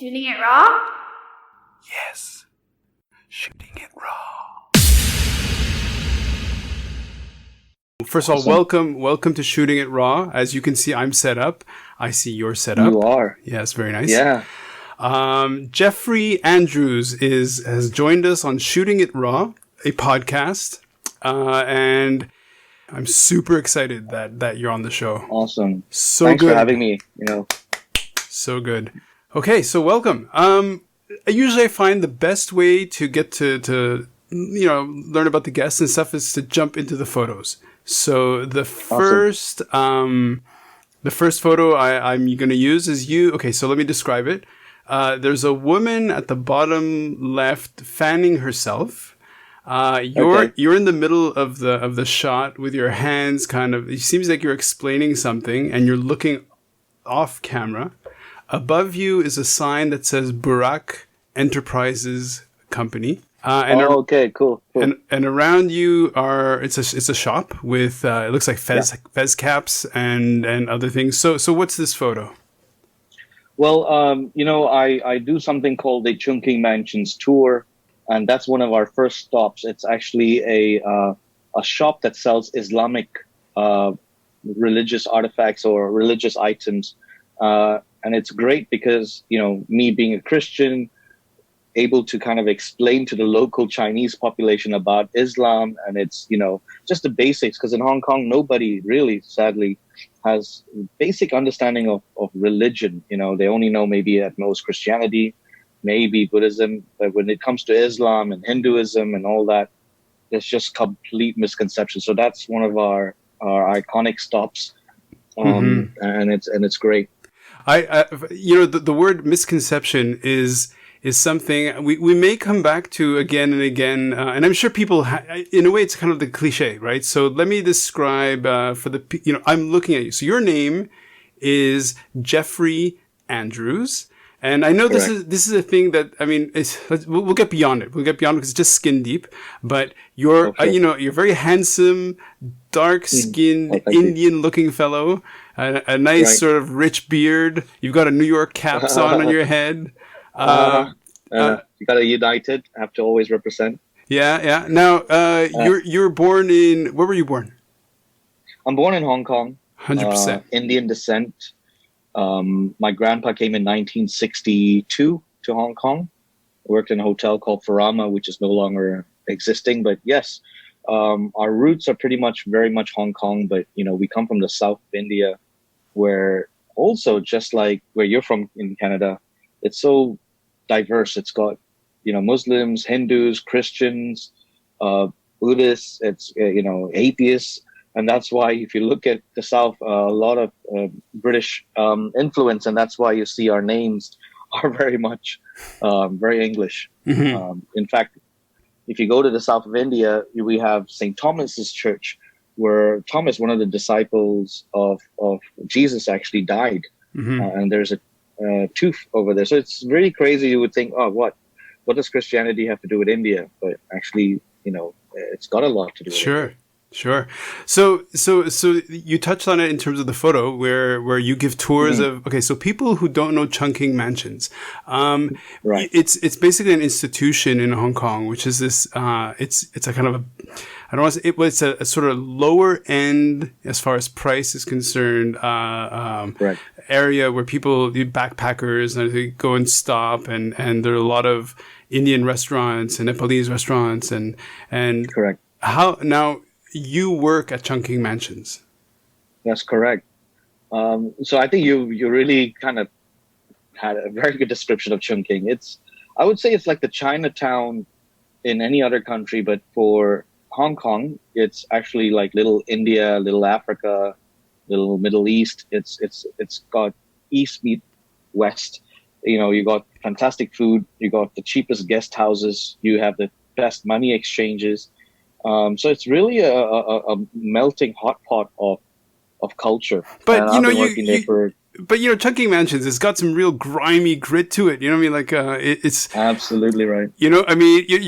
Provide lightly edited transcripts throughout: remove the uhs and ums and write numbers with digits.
Shooting it raw? Yes. Shooting it raw. First of all, welcome to Shooting It Raw. As you can see, I'm set up. I see you're set up. You are. Yes, very nice. Yeah. Jeffrey Andrews has joined us on Shooting It Raw, a podcast, and I'm super excited that you're on the show. Awesome. Thanks for having me. So good. Okay, so welcome. Usually I find the best way to get to learn about the guests and stuff is to jump into the photos. So the first photo I'm going to use is you. Okay, so let me describe it. There's a woman at the bottom left fanning herself. You're in the middle of the shot with your hands kind of. It seems like you're explaining something, and you're looking off camera. Above you is a sign that says Burak Enterprises Company. Cool. And around you it's a shop with it looks like fez caps and other things. So what's this photo? Well, I do something called the Chungking Mansions tour, and that's one of our first stops. It's actually a shop that sells Islamic religious artifacts or religious items. And it's great because, me being a Christian, able to kind of explain to the local Chinese population about Islam and it's, just the basics. Because in Hong Kong, nobody really, sadly, has basic understanding of religion. They only know maybe at most Christianity, maybe Buddhism. But when it comes to Islam and Hinduism and all that, there's just complete misconception. So that's one of our iconic stops. And it's great. The word misconception is something we may come back to again and again, and I'm sure people, in a way, it's kind of the cliche, right? So let me describe I'm looking at you. So your name is Jeffrey Andrews, and I know this is a thing that we'll get beyond it. We'll get beyond it because it's just skin deep. But you're you're very handsome, dark-skinned, Indian-looking fellow. A nice sort of rich beard. You've got a New York caps on your head. You got a United. Have to always represent. Yeah. Now, you're born in. Where were you born? I'm born in Hong Kong. 100%. Indian descent. My grandpa came in 1962 to Hong Kong. Worked in a hotel called Farama, which is no longer existing. But yes, our roots are very much Hong Kong. But we come from the south of India, where also just like where you're from in Canada, it's so diverse. It's got, Muslims, Hindus, Christians, Buddhists, it's, atheists. And that's why if you look at the South, a lot of British influence. And that's why you see our names are very much very English. Mm-hmm. In fact, if you go to the south of India, we have St. Thomas's Church, where Thomas, one of the disciples of Jesus, actually died. Mm-hmm. And there's a tooth over there. So it's really crazy. You would think, what does Christianity have to do with India? But actually, it's got a lot to do with it. Sure. So you touched on it in terms of the photo where you give tours of, so people who don't know Chungking Mansions, it's basically an institution in Hong Kong, which is this, it's a kind of it's a sort of lower end as far as price is concerned, area where the backpackers, and they go and stop and there are a lot of Indian restaurants and Nepalese restaurants and correct. How now, you work at Chungking Mansions. That's correct. So I think you really kind of had a very good description of Chungking. I would say it's like the Chinatown in any other country, but for Hong Kong, it's actually like little India, little Africa, little Middle East. It's got East meet West. You got fantastic food. You got the cheapest guest houses. You have the best money exchanges. So it's really a melting hot pot of culture. But Chungking Mansions has got some real grimy grit to it. You know what I mean? Like it's absolutely right. You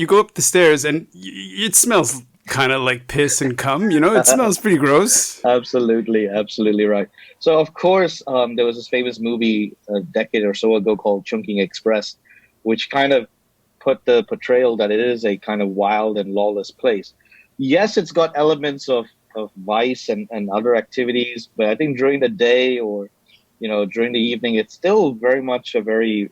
go up the stairs and it smells kind of like piss and cum. You know, it smells pretty gross. Absolutely, absolutely right. So of course, there was this famous movie a decade or so ago called Chungking Express, which kind of put the portrayal that it is a kind of wild and lawless place. Yes, it's got elements of vice and other activities, but I think during the day or during the evening, it's still very much a very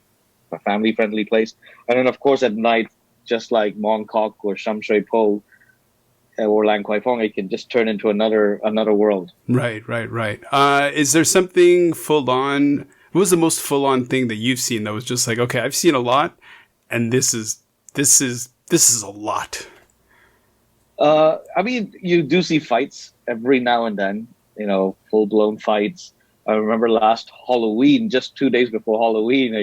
family friendly place. And then of course at night, just like Mong Kok or Sham Shui Po or Lang Kwai Fong, it can just turn into another world. Right, right, right. Is there something full on? What was the most full on thing that you've seen that was just like, okay, I've seen a lot, and this is a lot. I mean, you do see fights every now and then, full blown fights. I remember last Halloween, just 2 days before Halloween,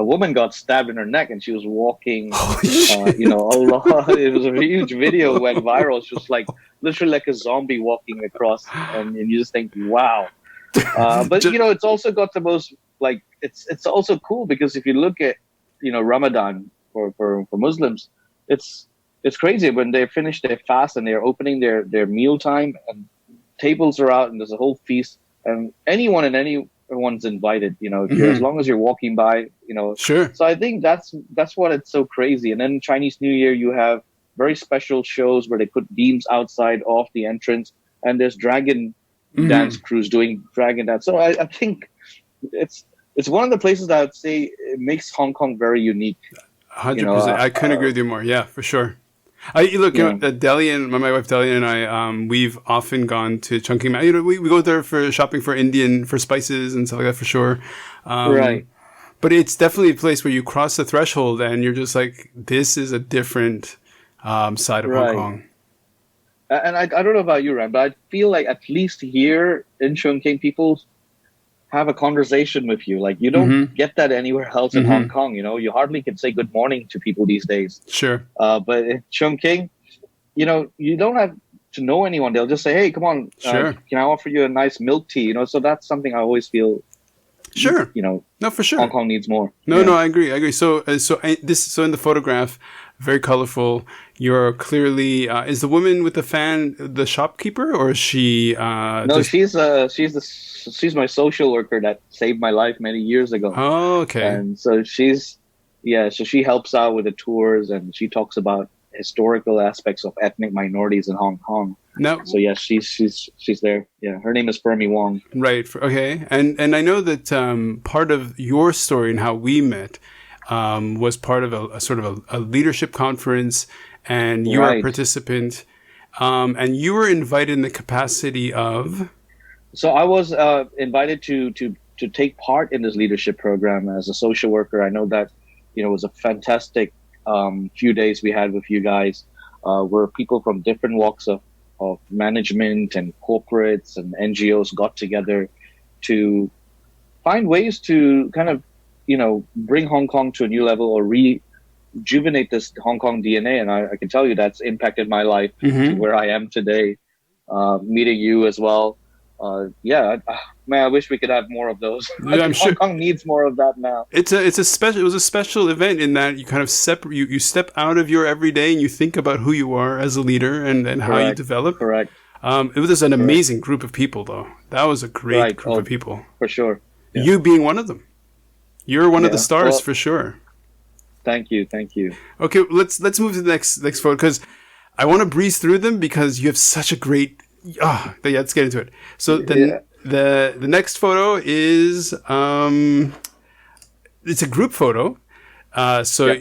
a woman got stabbed in her neck and she was walking, along. It was a huge video, went viral. She was like literally like a zombie walking across, and you just think, wow. But it's also got the most like it's also cool because if you look at Ramadan for Muslims, it's crazy when they finish their fast and they're opening their meal time and tables are out and there's a whole feast and anyone and anyone's invited. As long as you're walking by, Sure. So I think that's what it's so crazy. And then Chinese New Year, you have very special shows where they put beams outside off the entrance, and there's dragon dance crews doing dragon dance. So I think it's one of the places that I'd say it makes Hong Kong very unique. 100%. I couldn't agree with you more. Yeah, for sure. Delian, my wife Delian and I, we've often gone to Chungking Mansions. We go there for shopping for spices and stuff like that for sure. Right. But it's definitely a place where you cross the threshold and you're just like, this is a different side of Hong Kong. And I don't know about you, Ryan, but I feel like at least here in Chungking, people have a conversation with you. Like you don't get that anywhere else in Hong Kong. You hardly can say good morning to people these days. Sure. But in Chungking, you don't have to know anyone. They'll just say, "Hey, come on, sure. Can I offer you a nice milk tea?" So that's something I always feel. Sure. No, for sure. Hong Kong needs more. No, I agree. So in the photograph, very colorful. You're clearly is the woman with the fan the shopkeeper, or is she? No, she's my social worker that saved my life many years ago. Oh, okay. And so so she helps out with the tours and she talks about historical aspects of ethnic minorities in Hong Kong. No. So yes, she's there. Yeah, her name is Fermi Wong. Right. Okay. And I know that part of your story and how we met was part of a sort of a leadership conference, and you were a participant, and you were invited in the capacity of. So I was invited to take part in this leadership program as a social worker. I know that it was a fantastic few days we had with you guys, where people from different walks of management and corporates and NGOs got together to find ways to kind of, bring Hong Kong to a new level or rejuvenate this Hong Kong DNA. And I can tell you that's impacted my life to where I am today, meeting you as well. Man, I wish we could have more of those. Yeah, I'm sure Hong Kong needs more of that now. It was a special event in that you kind of you step out of your everyday and you think about who you are as a leader and how you develop. Correct. It was an amazing group of people, though. That was a great group of people. For sure. Yeah. You being one of them. You're one of the stars for sure. Thank you. Okay, let's move to the next photo because I want to breeze through them because you have such a great. Let's get into it. So the next photo is it's a group photo.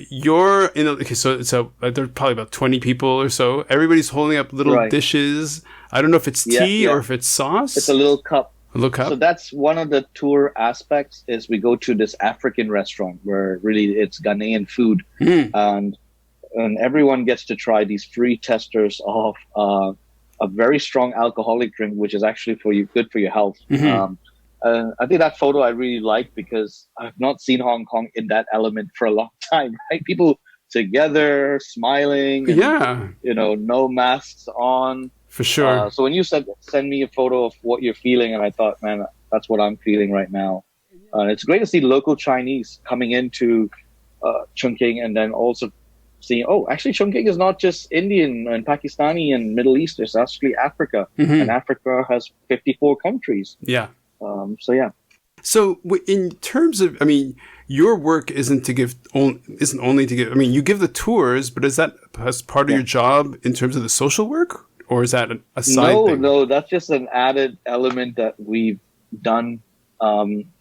You're in. So there's probably about 20 people or so. Everybody's holding up little dishes. I don't know if it's tea or if it's sauce. It's a little cup. A little cup. So that's one of the tour aspects. Is we go to this African restaurant where really it's Ghanaian food, and everyone gets to try these free testers of a very strong alcoholic drink, which is actually good for your health. I think that photo I really like because I've not seen Hong Kong in that element for a long time. Right? People together, smiling, and, no masks on. For sure. So when you said send me a photo of what you're feeling, and I thought, man, that's what I'm feeling right now. It's great to see local Chinese coming into Chungking and then also seeing, oh, actually, Chungking is not just Indian and Pakistani and Middle East. It's actually Africa, and Hmm. Africa has 54 countries. Yeah. So yeah. So in terms of, I mean, your work isn't only to give. I mean, you give the tours, but is that as part of Yeah. your job in terms of the social work, or is that a side No, thing? no, that's just an added element that we've done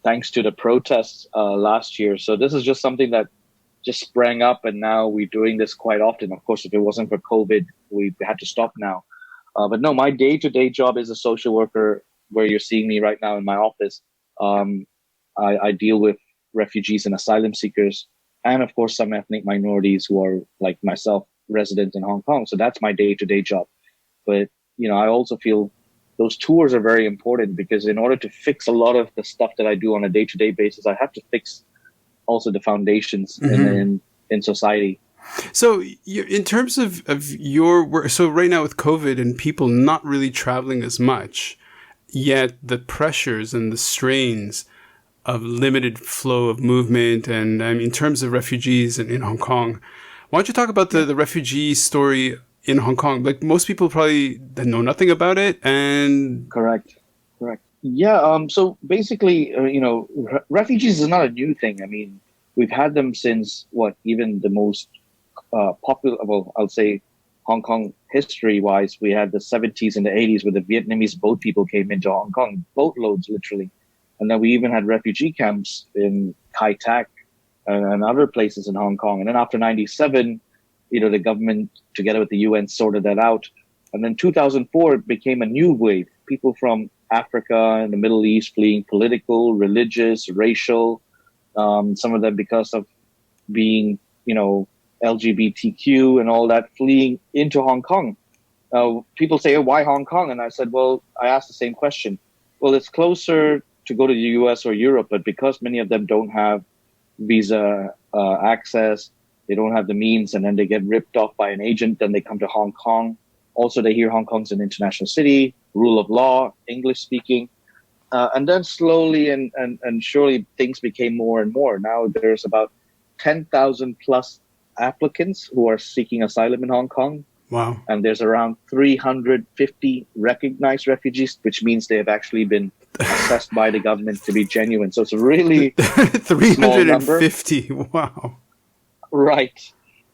thanks to the protests last year. So this is just something that just sprang up, and now we're doing this quite often. Of course, if it wasn't for COVID, we had to stop now. But no, my day-to-day job is a social worker, where you're seeing me right now in my office. Um, I deal with refugees and asylum seekers, and of course, some ethnic minorities who are like myself, resident in Hong Kong. So that's my day-to-day job. But I also feel those tours are very important, because in order to fix a lot of the stuff that I do on a day-to-day basis, I have to fix also the foundations Hmm. in society. So in terms of your work, so right now with COVID and people not really traveling as much, yet the pressures and the strains of limited flow of movement, and I mean, in terms of refugees in Hong Kong, why don't you talk about Yeah, the refugee story in Hong Kong? Like most people probably know nothing about it, and correct, correct. Yeah. So basically, refugees is not a new thing. I mean, we've had them since what? Even the most popular, well, I'll say, Hong Kong history wise, we had the 70s and the 80s, where the Vietnamese boat people came into Hong Kong, boatloads literally. And then we even had refugee camps in Kai Tak and other places in Hong Kong. And then after 97, the government together with the UN sorted that out. And then 2004, it became a new wave. People from Africa and the Middle East fleeing political, religious, racial, some of them because of being, LGBTQ and all that, fleeing into Hong Kong. People say, oh, why Hong Kong? And I said, well, I asked the same question. Well, it's closer to go to the US or Europe, but because many of them don't have visa access, they don't have the means, and then they get ripped off by an agent, then they come to Hong Kong. Also, they hear Hong Kong's an international city, rule of law, English speaking. And then slowly and surely things became more and more. Now there's about 10,000 plus applicants who are seeking asylum in Hong Kong. wow, And there's around 350 recognized refugees, which means they have actually been assessed by the government to be genuine. So it's a really small number. 350. Wow. Right.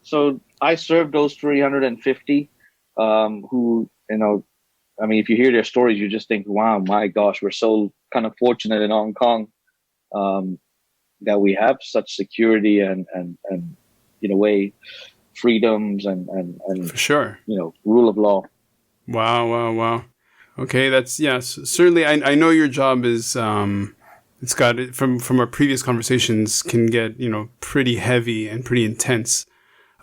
So I served those 350 who, I mean, if you hear their stories, you just think, wow, my gosh, we're so kind of fortunate in Hong Kong um, that we have such security and in a way, freedoms and For sure. rule of law. Wow, wow, wow. Okay, that's yes. Certainly, I know your job is it's got from our previous conversations can get pretty heavy and pretty intense.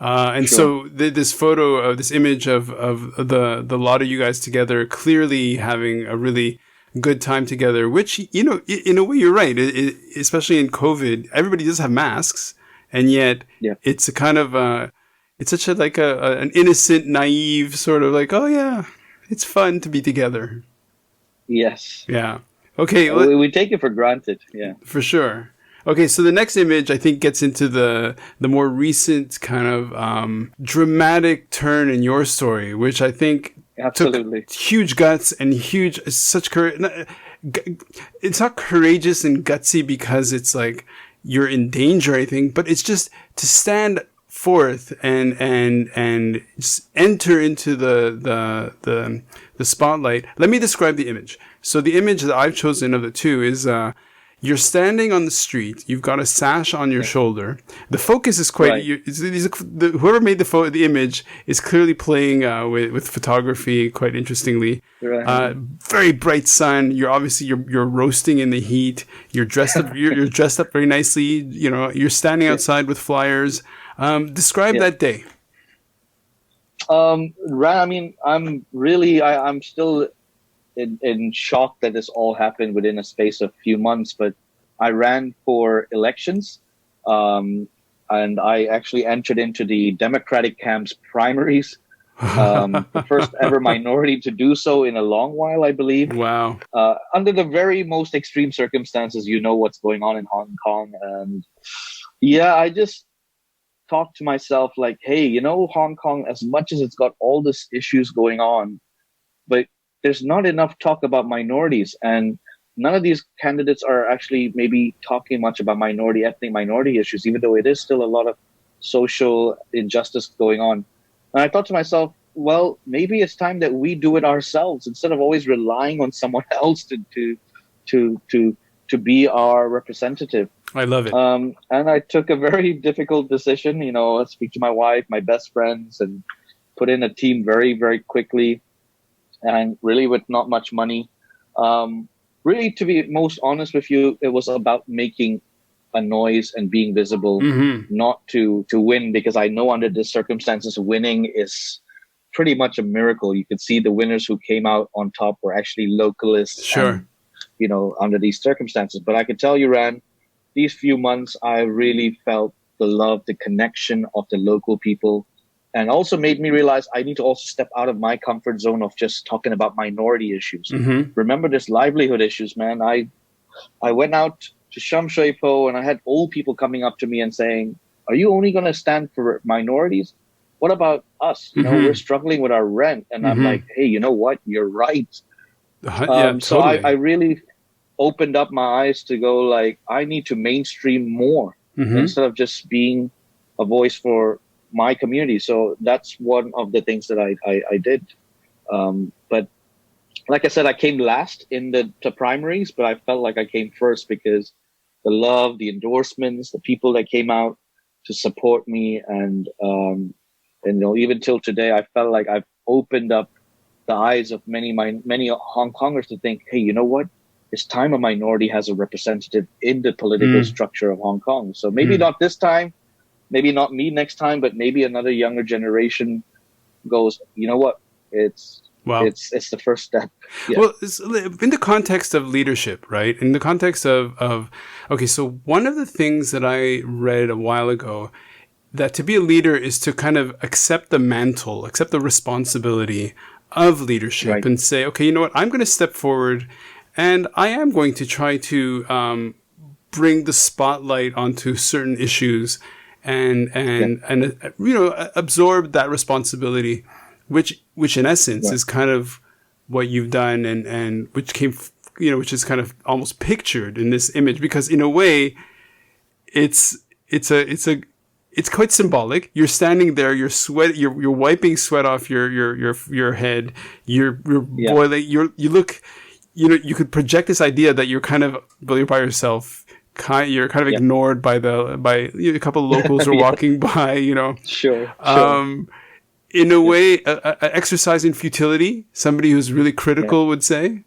And Sure. so this photo of this image of the lot of you guys together, clearly having a really good time together. Which in a way, you're right. Especially in COVID, everybody does have masks, and yet Yeah. it's a kind of it's such a like an innocent, naive sort of like, oh yeah, it's fun to be together. Yes. Yeah. Okay. We take it for granted. Yeah. For sure. Okay, so the next image I think gets into the more recent kind of dramatic turn in your story, which I think took Absolutely. huge guts and such courage. It's not courageous and gutsy because it's like you're in danger or anything, but it's just to stand forth and just enter into the spotlight. Let me describe the image. So the image that I've chosen of the two is you're standing on the street. You've got a sash on your Yeah. shoulder. The focus is quite. Right. Whoever made the image is clearly playing with photography quite interestingly. Right. Very bright sun. You're roasting in the heat. You're dressed up. You're dressed up very nicely. You're standing Yeah. outside with flyers. Describe Yeah. that day. I mean, I'm still in shock that this all happened within a space of few months, but I ran for elections. And I actually entered into the Democratic camp's primaries. The first ever minority to do so in a long while, I believe. Wow. Under the very most extreme circumstances, what's going on in Hong Kong. And yeah, thought to myself, like, hey, Hong Kong, as much as it's got all these issues going on, but there's not enough talk about minorities. And none of these candidates are actually maybe talking much about ethnic minority issues, even though it is still a lot of social injustice going on. And I thought to myself, well, maybe it's time that we do it ourselves instead of always relying on someone else to be our representative. I love it. And I took a very difficult decision. I speak to my wife, my best friends, and put in a team very, very quickly, and really with not much money. Really, to be most honest with you, it was about making a noise and being visible, not to win, because I know under the circumstances, winning is pretty much a miracle. You could see the winners who came out on top were actually localists. Sure. And, under these circumstances. But I can tell you, Ran, these few months, I really felt the love, the connection of the local people, and also made me realize I need to also step out of my comfort zone of just talking about minority issues. Remember, there's livelihood issues, man. I went out to Sham Shui Po and I had old people coming up to me and saying, are you only going to stand for minorities? What about us? We're struggling with our rent. And I'm like, hey, you know what? You're right. So totally. I really opened up my eyes to go, like, I need to mainstream more instead of just being a voice for my community. So that's one of the things that I did. But like I said, I came last in the primaries, but I felt like I came first because the love, the endorsements, the people that came out to support me, and even till today, I felt like I've opened up the eyes of many Hong Kongers to think, hey, you know what? It's time a minority has a representative in the political structure of Hong Kong. So maybe not this time, maybe not me next time, but maybe another younger generation goes, you know what? It's the first step. Yeah. Well, in the context of leadership, right? In the context of okay, so one of the things that I read a while ago, that to be a leader is to kind of accept the mantle, accept the responsibility of leadership, Right. and say, okay, you know what? I'm going to step forward, and I am going to try to bring the spotlight onto certain issues, and absorb that responsibility, which in essence is kind of what you've done, and which came, which is kind of almost pictured in this image, because in a way, it's quite symbolic. You're standing there, you're wiping sweat off your head, you're boiling, you look, you could project this idea that you're kind of, well, you're by yourself. You're kind of ignored by a couple of locals who are walking by, Sure. In a way, exercise in futility, somebody who's really critical would say.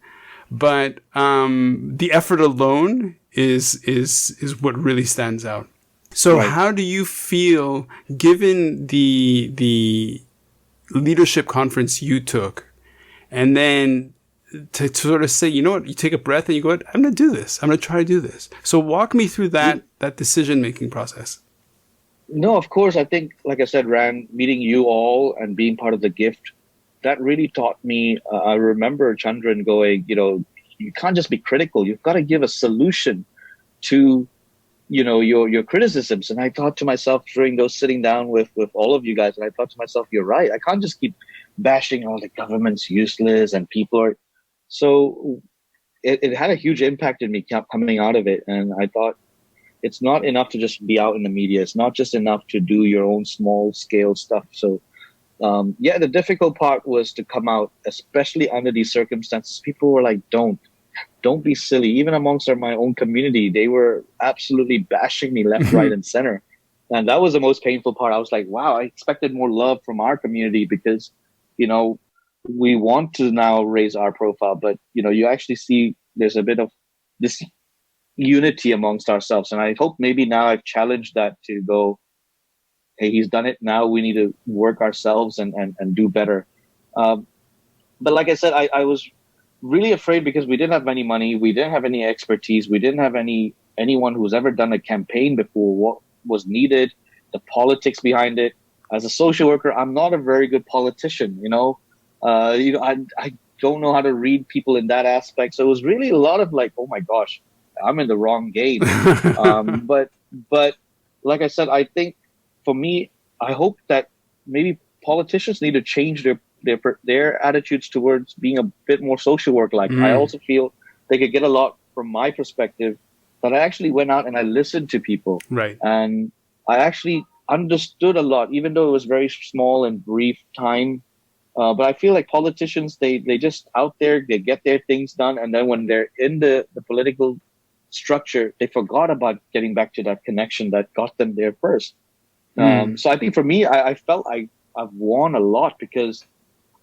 But the effort alone is what really stands out. So how do you feel, given the leadership conference you took, and then to sort of say, you know what, you take a breath and you go, I'm going to do this. I'm going to try to do this. So walk me through that decision-making process. No, of course. I think, like I said, Ran, meeting you all and being part of the gift, that really taught me. I remember Chandran going, you can't just be critical. You've got to give a solution to, your criticisms. And I thought to myself during those sitting down with all of you guys, and I thought to myself, you're right. I can't just keep bashing all the government's useless and people are. So it had a huge impact in me coming out of it. And I thought, it's not enough to just be out in the media. It's not just enough to do your own small scale stuff. So, the difficult part was to come out, especially under these circumstances. People were like, don't be silly. Even amongst my own community, they were absolutely bashing me left, right, and center. And that was the most painful part. I was like, wow, I expected more love from our community because, we want to now raise our profile. But, you actually see there's a bit of this unity amongst ourselves. And I hope maybe now I've challenged that to go, hey, he's done it. Now we need to work ourselves and do better. But like I said, I was really afraid because we didn't have any money. We didn't have any expertise. We didn't have anyone who's ever done a campaign before, what was needed, the politics behind it. As a social worker, I'm not a very good politician, I don't know how to read people in that aspect. So it was really a lot of like, oh my gosh, I'm in the wrong game. But like I said, I think for me, I hope that maybe politicians need to change their attitudes towards being a bit more social work like. I Mm, also feel they could get a lot from my perspective, that I actually went out and I listened to people, right. and I actually understood a lot, even though it was very small and brief time. But I feel like politicians, they just out there, they get their things done, and then when they're in the political structure, they forgot about getting back to that connection that got them there first. Mm. So I think for me, I felt I've won a lot, because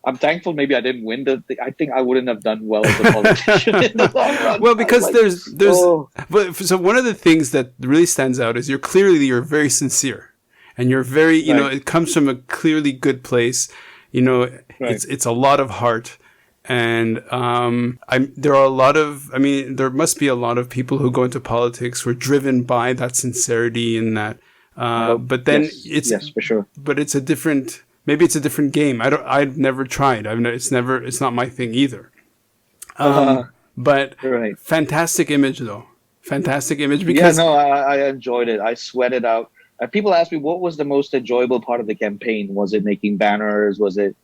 I'm thankful maybe I didn't win the thing. I think I wouldn't have done well as a politician in the long run. Well, I was because like, there's oh, but so one of the things that really stands out is you're very sincere, and you're very, right, it comes from a clearly good place. right. It's a lot of heart, and there are a lot of, there must be a lot of people who go into politics who are driven by that sincerity and that. I hope. But then Yes, yes, for sure. it's a different. Maybe it's a different game. I've never tried. It's not my thing either. But Right. fantastic image though. Fantastic image Yeah, because no, I enjoyed it. I sweated out. People ask me what was the most enjoyable part of the campaign. Was it making banners? Was it,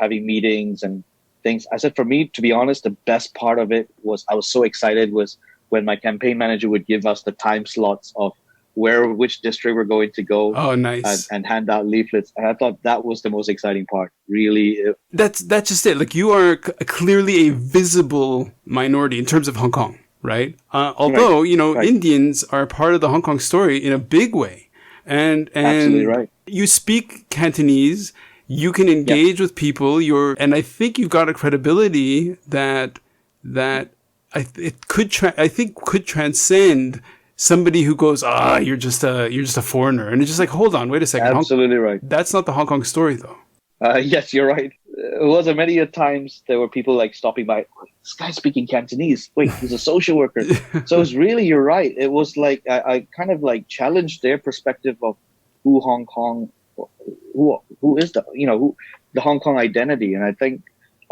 having meetings and things? I said, for me, to be honest, the best part of it was, I was so excited, was when my campaign manager would give us the time slots of which district we're going to go, oh and, nice. and hand out leaflets. And I thought that was the most exciting part. Really, That's just it. Like you are clearly a visible minority in terms of Hong Kong, right? right, Although right, Indians are part of the Hong Kong story in a big way, absolutely and right. you speak Cantonese, you can Yep, engage with people. And I think you've got a credibility that I think could transcend somebody who goes, you're just a foreigner, and it's just like, hold on, wait a second, absolutely right. that's not the Hong Kong story though. Yes, you're right. It was many a times there were people like stopping by. This guy's speaking Cantonese. Wait, he's a social worker. So it's really, you're right. It was like I kind of like challenged their perspective of who Hong Kong, who is the Hong Kong identity. And I think,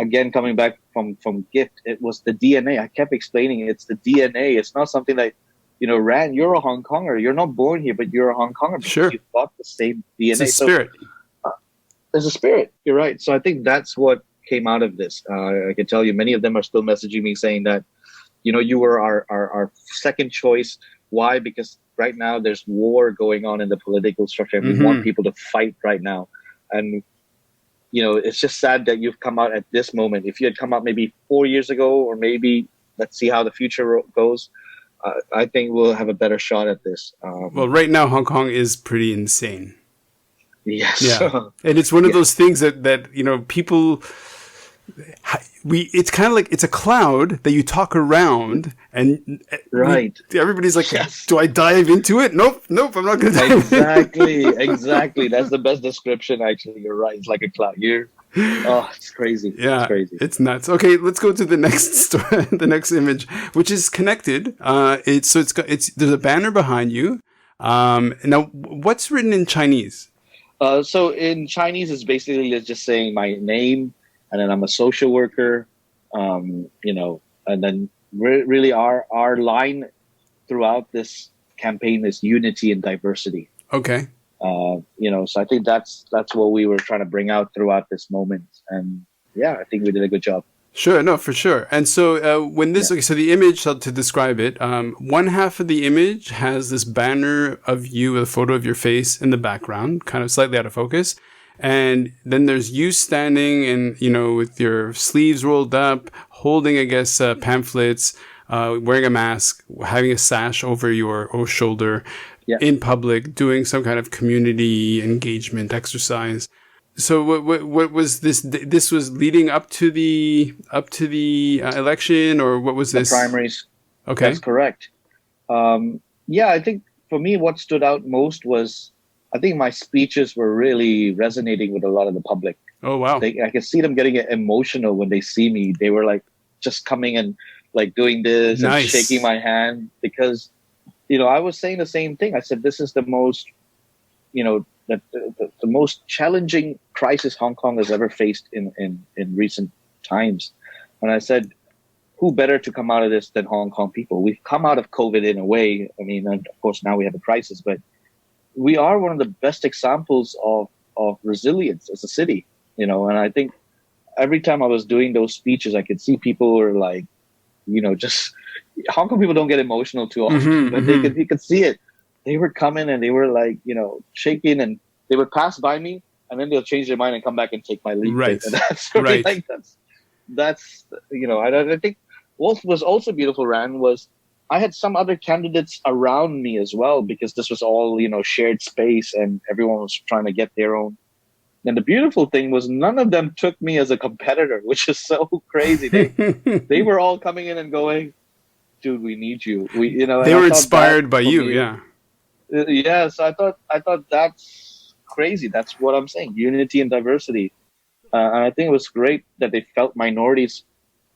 again, coming back from Gift, it was the DNA. I kept explaining it's the DNA. It's not something that, Ran, you're a Hong Konger. You're not born here, but you're a Hong Konger because Sure, you've got the same it's a DNA. So spirit. there's a spirit. You're right. So I think that's what came out of this. I can tell you, many of them are still messaging me saying that, you were our second choice. Why? Because right now there's war going on in the political structure, and we want Mm-hmm. people to fight right now. And it's just sad that you've come out at this moment. If you had come out maybe 4 years ago, or maybe let's see how the future goes, I think we'll have a better shot at this. Well, right now Hong Kong is pretty insane. Yes. Yeah, and it's one of Yeah. those things that people it's kind of like it's a cloud that you talk around, and Right. everybody's like, Yes. do I dive into it? Nope, I'm not gonna dive Exactly. That's the best description. Actually, you're right. It's like a cloud. It's crazy. It's Yeah, crazy. it's nuts. Okay, let's go to the next story, the next image, which is connected. There's a banner behind you. Now what's written in Chinese? So in Chinese, it's basically just saying my name, and then I'm a social worker. And then really our line throughout this campaign is unity and diversity. Okay. So I think that's what we were trying to bring out throughout this moment. And yeah, I think we did a good job. Sure, no, for sure. And so okay, so the image, to describe it, one half of the image has this banner of you with a photo of your face in the background, kind of slightly out of focus. And then there's you standing and, with your sleeves rolled up, holding, I guess, pamphlets, wearing a mask, having a sash over your shoulder Yeah. in public, doing some kind of community engagement exercise. So what was this? This was leading up to the election, or what was this? The primaries. Okay. That's correct. Yeah, I think for me, what stood out most was, I think my speeches were really resonating with a lot of the public. Oh wow. I could see them getting emotional when they see me. They were like just coming and like doing this and Nice. shaking my hand, because, I was saying the same thing. I said, this is the most, the most challenging crisis Hong Kong has ever faced in recent times. And I said, who better to come out of this than Hong Kong people? We've come out of COVID in a way. I mean, and of course now we have a crisis, but we are one of the best examples of resilience as a city, and I think every time I was doing those speeches, I could see people were like, just Hong Kong people don't get emotional too often, but you could see it. They were coming and they were like, shaking, and they would pass by me, and then they'll change their mind and come back and take my leaflet. Right. And that's sort of Right. like I think what was also beautiful, Ran, was I had some other candidates around me as well, because this was all, shared space and everyone was trying to get their own. And the beautiful thing was none of them took me as a competitor, which is so crazy. They were all coming in and going, dude, we need you. And They I were thought that inspired by for you, me, yeah. yes, I thought that's crazy. That's what I'm saying. Unity and diversity. And I think it was great that they felt minorities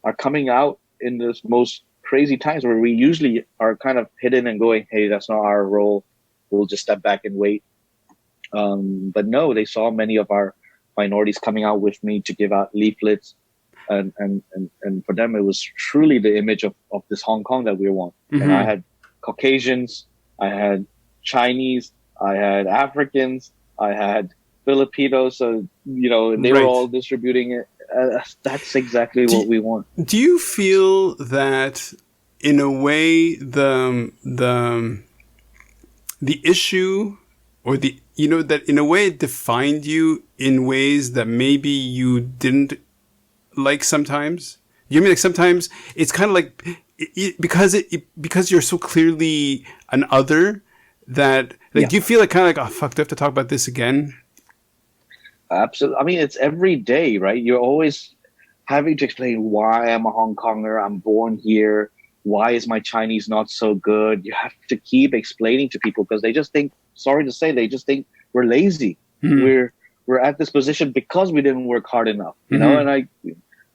are coming out in this most crazy times where we usually are kind of hidden and going, hey, that's not our role. We'll just step back and wait. But no, they saw many of our minorities coming out with me to give out leaflets. And for them, it was truly the image of this Hong Kong that we want. And I had Caucasians, I had Chinese, I had Africans, I had Filipinos. So, they were all distributing it. That's exactly what we want. Do you feel that in a way the issue or that in a way it defined you in ways that maybe you didn't like sometimes? You mean like sometimes it's kind of like because you're so clearly an other that do you feel like kind of like, oh fuck, do I have to talk about this again? Absolutely. I mean, it's every day, right? You're always having to explain why I'm a Hong Konger. I'm born here. Why is my Chinese not so good? You have to keep explaining to people because they just think, sorry to say, they just think we're lazy. We're at this position because we didn't work hard enough, and I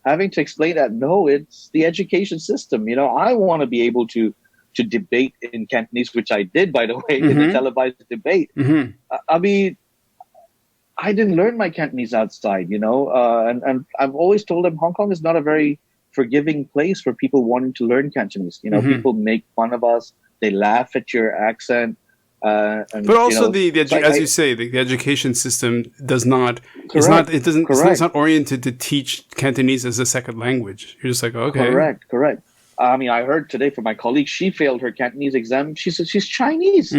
having to explain that, no, it's the education system. I want to be able to debate in Cantonese, which I did, by the way, in the televised debate. I mean, I didn't learn my Cantonese outside, and I've always told them Hong Kong is not a very forgiving place for people wanting to learn Cantonese. People make fun of us. They laugh at your accent. But also as you say, the education system does not, it's not oriented to teach Cantonese as a second language. You're just like, okay. Correct. I mean, I heard today from my colleague, she failed her Cantonese exam. She said she's Chinese.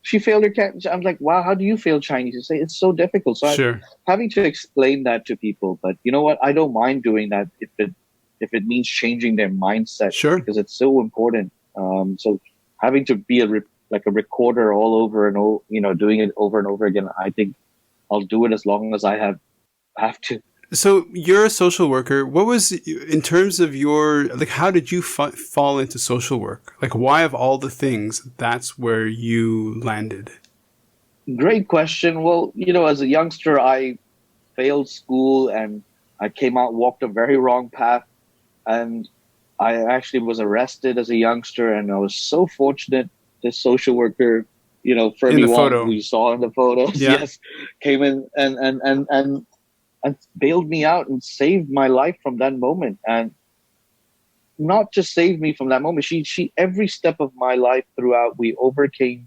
She failed her Cantonese. I'm like, wow, how do you fail Chinese? You say it's so difficult. So I'm having to explain that to people. But you know what? I don't mind doing that if it means changing their mindset. Because it's so important. So having to be like a recorder all over and over, doing it over and over again, I think I'll do it as long as I have to. So you're a social worker. What was, in terms of how did you fall into social work? Like, why of all the things, that's where you landed? Great question. Well, as a youngster, I failed school and I came out, walked a very wrong path. And I actually was arrested as a youngster. And I was so fortunate this social worker, Fermi Wong, who you saw in the photos, came in and bailed me out and saved my life from that moment. And not just saved me from that moment, she every step of my life throughout, we overcame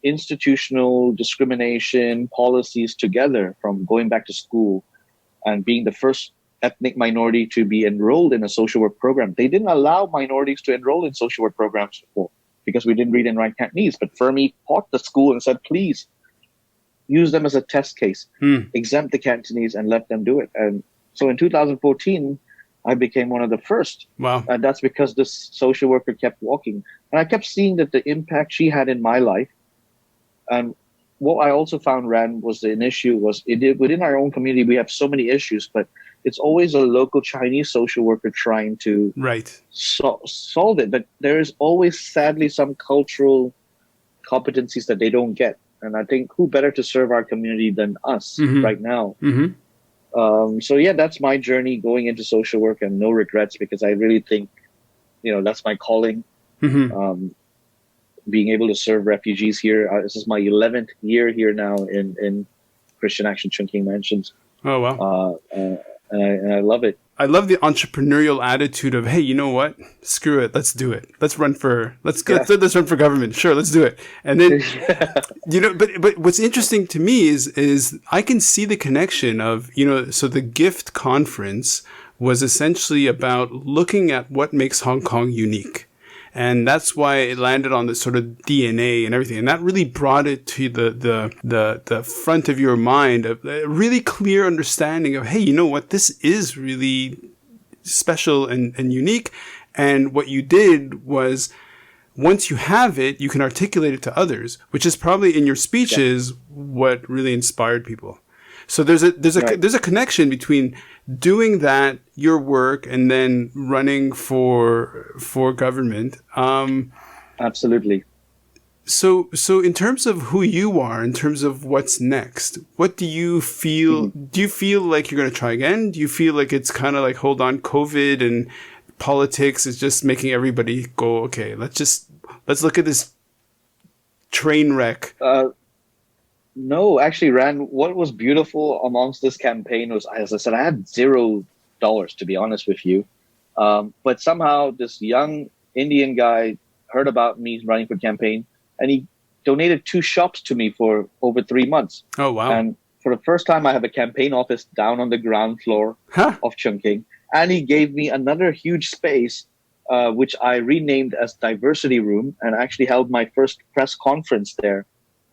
institutional discrimination policies together, from going back to school and being the first ethnic minority to be enrolled in a social work program. They didn't allow minorities to enroll in social work programs before because we didn't read and write Cantonese. But Fermi fought the school and said, please, use them as a test case, exempt the Cantonese and let them do it. And so in 2014, I became one of the first. Wow. And that's because this social worker kept walking. And I kept seeing that the impact she had in my life. And what I also found, Ran, was an issue was within our own community, we have so many issues, but it's always a local Chinese social worker trying to solve it. But there is always, sadly, some cultural competencies that they don't get. And I think who better to serve our community than us right now? So that's my journey going into social work, and no regrets, because I really think, that's my calling. Being able to serve refugees here. This is my 11th year here now in Christian Action Chungking Mansions. Oh, wow. and I love it. I love the entrepreneurial attitude of, hey, you know what? Screw it. Let's do it. Let's run for Yeah. let's run for government. Sure, let's do it. And then but what's interesting to me is I can see the connection of, so the GIFT conference was essentially about looking at what makes Hong Kong unique. And that's why it landed on this sort of DNA and everything. And that really brought it to the front of your mind, of a really clear understanding of, hey, you know what? This is really special and unique. And what you did was, once you have it, you can articulate it to others, which is probably in your speeches what really inspired people. So there's a connection between doing that, your work, and then running for government. Absolutely. So in terms of who you are, in terms of what's next, what do you feel? Mm-hmm. Do you feel like you're going to try again? Do you feel like it's kind of like, hold on, COVID and politics is just making everybody go, okay, let's look at this train wreck? No, actually, Rand, what was beautiful amongst this campaign was, as I said, I had $0, to be honest with you. But somehow this young Indian guy heard about me running for campaign, and he donated 2 shops to me for over 3 months. Oh, wow. And for the first time, I have a campaign office down on the ground floor of Chungking. And he gave me another huge space, which I renamed as Diversity Room, and actually held my first press conference there.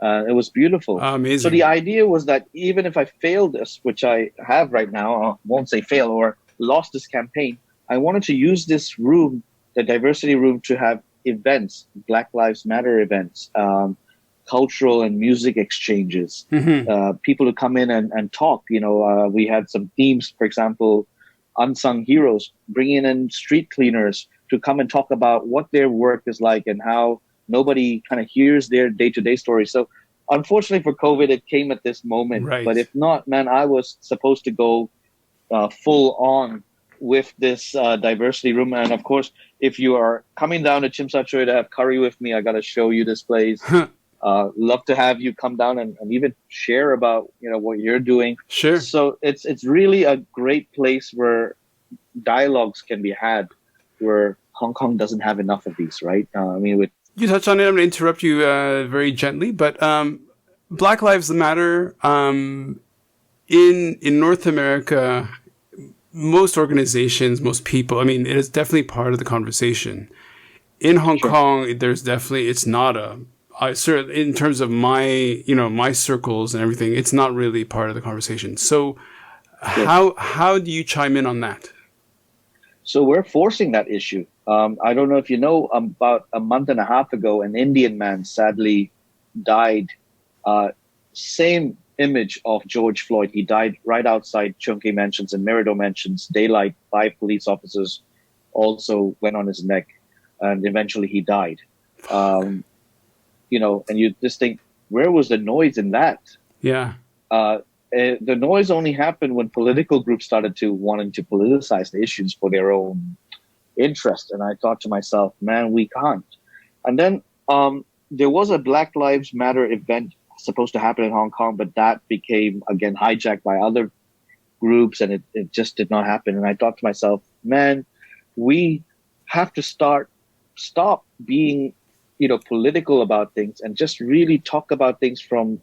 It was beautiful. Amazing. So the idea was that even if I failed this, which I have right now, I won't say fail, or lost this campaign, I wanted to use this room, the Diversity Room, to have events, Black Lives Matter events, cultural and music exchanges, people to come in and talk. We had some themes, for example, unsung heroes, bringing in street cleaners to come and talk about what their work is like and how nobody kind of hears their day-to-day stories. So unfortunately for COVID, it came at this moment. Right. But if not, man, I was supposed to go full on with this diversity room. And of course, if you are coming down to Chim Sa Choy to have curry with me, I got to show you this place. Love to have you come down and even share about, what you're doing. Sure. So it's really a great place where dialogues can be had, where Hong Kong doesn't have enough of these, right? You touched on it. I'm going to interrupt you very gently, but Black Lives Matter in North America, most organizations, most people, it is definitely part of the conversation. In Hong Kong, there's definitely, it's not in terms of my, my circles and everything, it's not really part of the conversation. So how do you chime in on that? So we're forcing that issue. I don't know if you know, about a month and a half ago, an Indian man sadly died. Same image of George Floyd. He died right outside Chungking Mansions and Mirador Mansions. Daylight, 5 police officers also went on his neck, and eventually he died. And you just think, where was the noise in that? Yeah. The noise only happened when political groups started wanting to politicize the issues for their own interest. And I thought to myself, man, we can't. And then there was a Black Lives Matter event supposed to happen in Hong Kong, but that became, again, hijacked by other groups, and it just did not happen. And I thought to myself, man, we have to stop being, political about things and just really talk about things from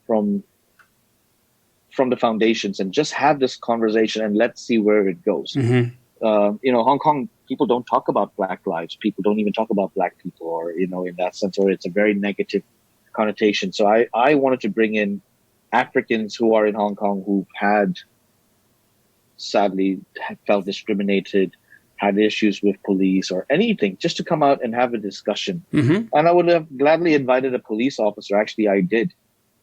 the foundations and just have this conversation and let's see where it goes. Mm-hmm. Hong Kong, people don't talk about Black lives. People don't even talk about Black people, or, in that sense, or it's a very negative connotation. So I wanted to bring in Africans who are in Hong Kong who've sadly felt discriminated, had issues with police or anything, just to come out and have a discussion. Mm-hmm. And I would have gladly invited a police officer, actually I did,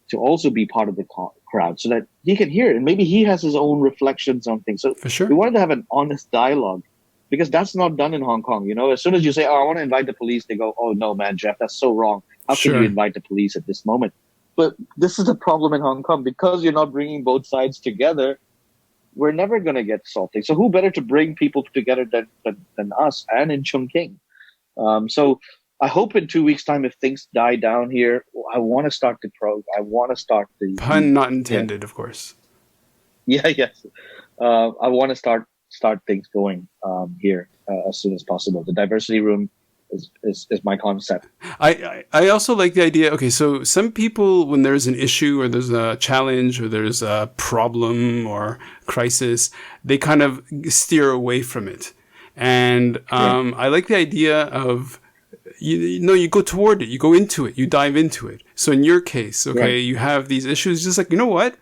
to also be part of the crowd so that he can hear it. And maybe he has his own reflections on things. So for sure, we wanted to have an honest dialogue, because that's not done in Hong Kong. As soon as you say, I want to invite the police, they go, oh, no, man, Jeff, that's so wrong. How can you invite the police at this moment? But this is the problem in Hong Kong. Because you're not bringing both sides together, we're never going to get something. So who better to bring people together than us and in Chungking? So I hope in 2 weeks' time, if things die down here, I want to start the pun not intended, of course. Yeah, yes. I want to start things going here as soon as possible. The diversity room is my concept. I also like the idea. Okay, so some people, when there's an issue or there's a challenge or there's a problem or crisis, they kind of steer away from it. And I like the idea of you go toward it, you go into it, you dive into it. So in your case, okay, you have these issues, just like, you know what?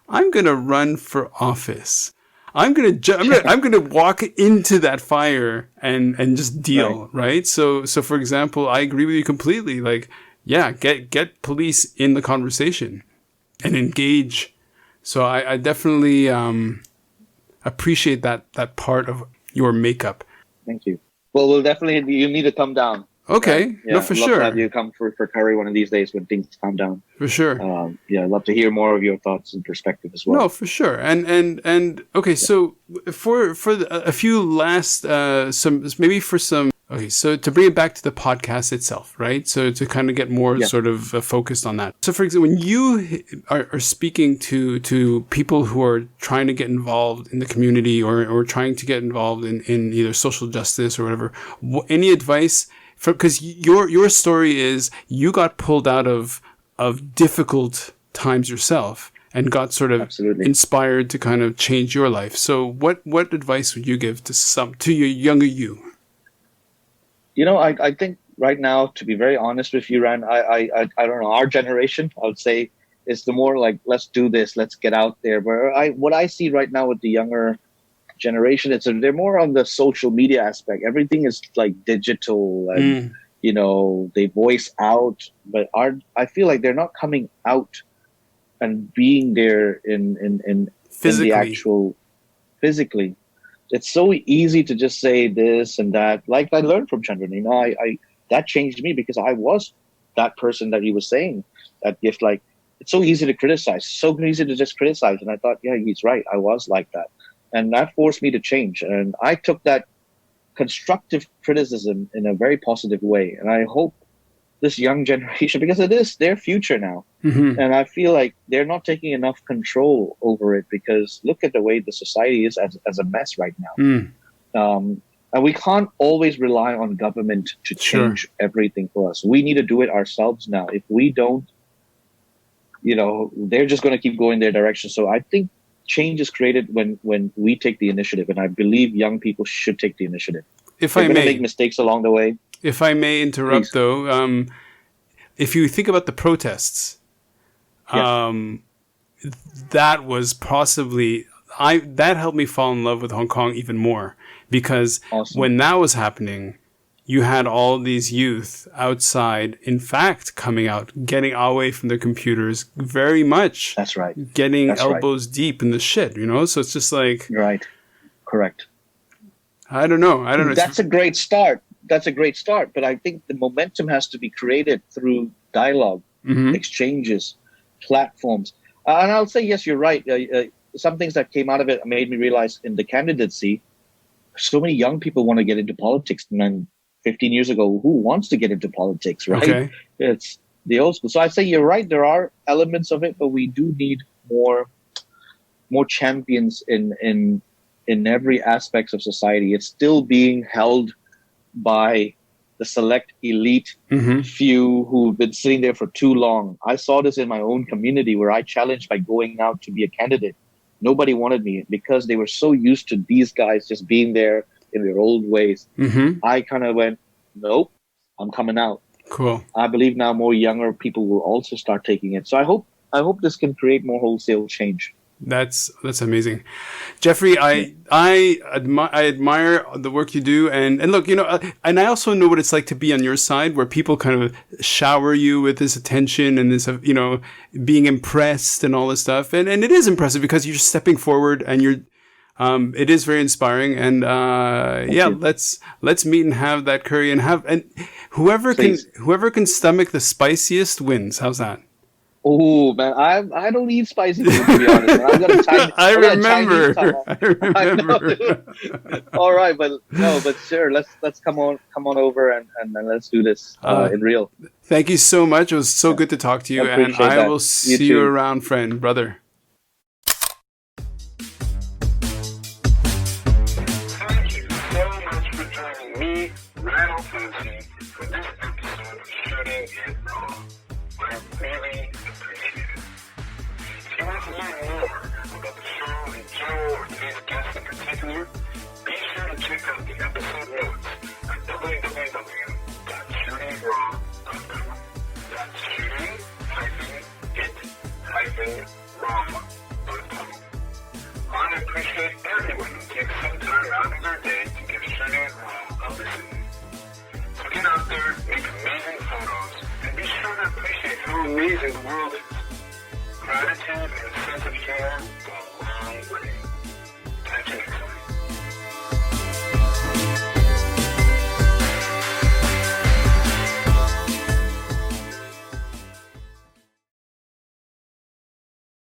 I'm gonna run for office. I'm gonna walk into that fire and just deal, right? So for example, I agree with you completely. Like, yeah, get police in the conversation and engage. So I definitely appreciate that part of your makeup. Thank you. Well, you need to come down. Okay, no, for I'd love sure. to have you come for curry one of these days when things calm down. For sure. I'd love to hear more of your thoughts and perspective as well. No, for sure. And okay, so for a few last okay, so to bring it back to the podcast itself, right? So to kind of get more sort of focused on that. So for example, when you are speaking to people who are trying to get involved in the community or trying to get involved in either social justice or whatever, any advice? Because your story is you got pulled out of difficult times yourself and got sort of inspired to kind of change your life. So what advice would you give to your younger you? I think right now, to be very honest with you, Ran, I don't know, our generation, I would say, is the more like, let's do this, let's get out there. What I see right now with the younger generation, they're more on the social media aspect. Everything is like digital and they voice out, but I feel like they're not coming out and being there in the actual physically. It's so easy to just say this and that. Like I learned from Chandran, I that changed me because I was that person that he was saying, that gift. Like, it's so easy to criticize, so easy to just criticize. And I thought, yeah, he's right. I was like that. And that forced me to change. And I took that constructive criticism in a very positive way. And I hope this young generation, because it is their future now. Mm-hmm. And I feel like they're not taking enough control over it, because look at the way the society is as a mess right now. And we can't always rely on government to change everything for us. We need to do it ourselves now. If we don't, they're just going to keep going their direction. So I think change is created when we take the initiative, and I believe young people should take the initiative. If I may make mistakes along the way. If I may interrupt, please. Though, if you think about the protests, that was possibly that helped me fall in love with Hong Kong even more, because when that was happening, you had all these youth outside, in fact, coming out, getting away from their computers very much. That's right. Getting elbows deep in the shit, So it's just like... Right. Correct. I don't know. That's a great start. But I think the momentum has to be created through dialogue, exchanges, platforms. And I'll say, yes, you're right. Some things that came out of it made me realize in the candidacy, so many young people want to get into politics. And 15 years ago, who wants to get into politics, right? Okay. It's the old school. So I say you're right. There are elements of it, but we do need more champions in every aspect of society. It's still being held by the select elite few who've been sitting there for too long. I saw this in my own community where I challenged by going out to be a candidate. Nobody wanted me because they were so used to these guys just being there in their old ways. I kind of went, nope, I'm coming out. Cool. I believe now more younger people will also start taking it. So I hope this can create more wholesale change. That's amazing, Jeffrey. I admire the work you do, and look, and I also know what it's like to be on your side, where people kind of shower you with this attention and this, being impressed and all this stuff, and it is impressive because you're stepping forward and you're, it is very inspiring, and let's meet and have that curry and whoever can stomach the spiciest wins. How's that? Oh man, I don't eat spicy food, to be honest. I've got a Chinese. I remember. I know. All right, but sure. Let's come on over and let's do this in real. Thank you so much. It was so good to talk to you, and I will see you around, friend, brother. the world is. Gratitude and sense of humor go a long way.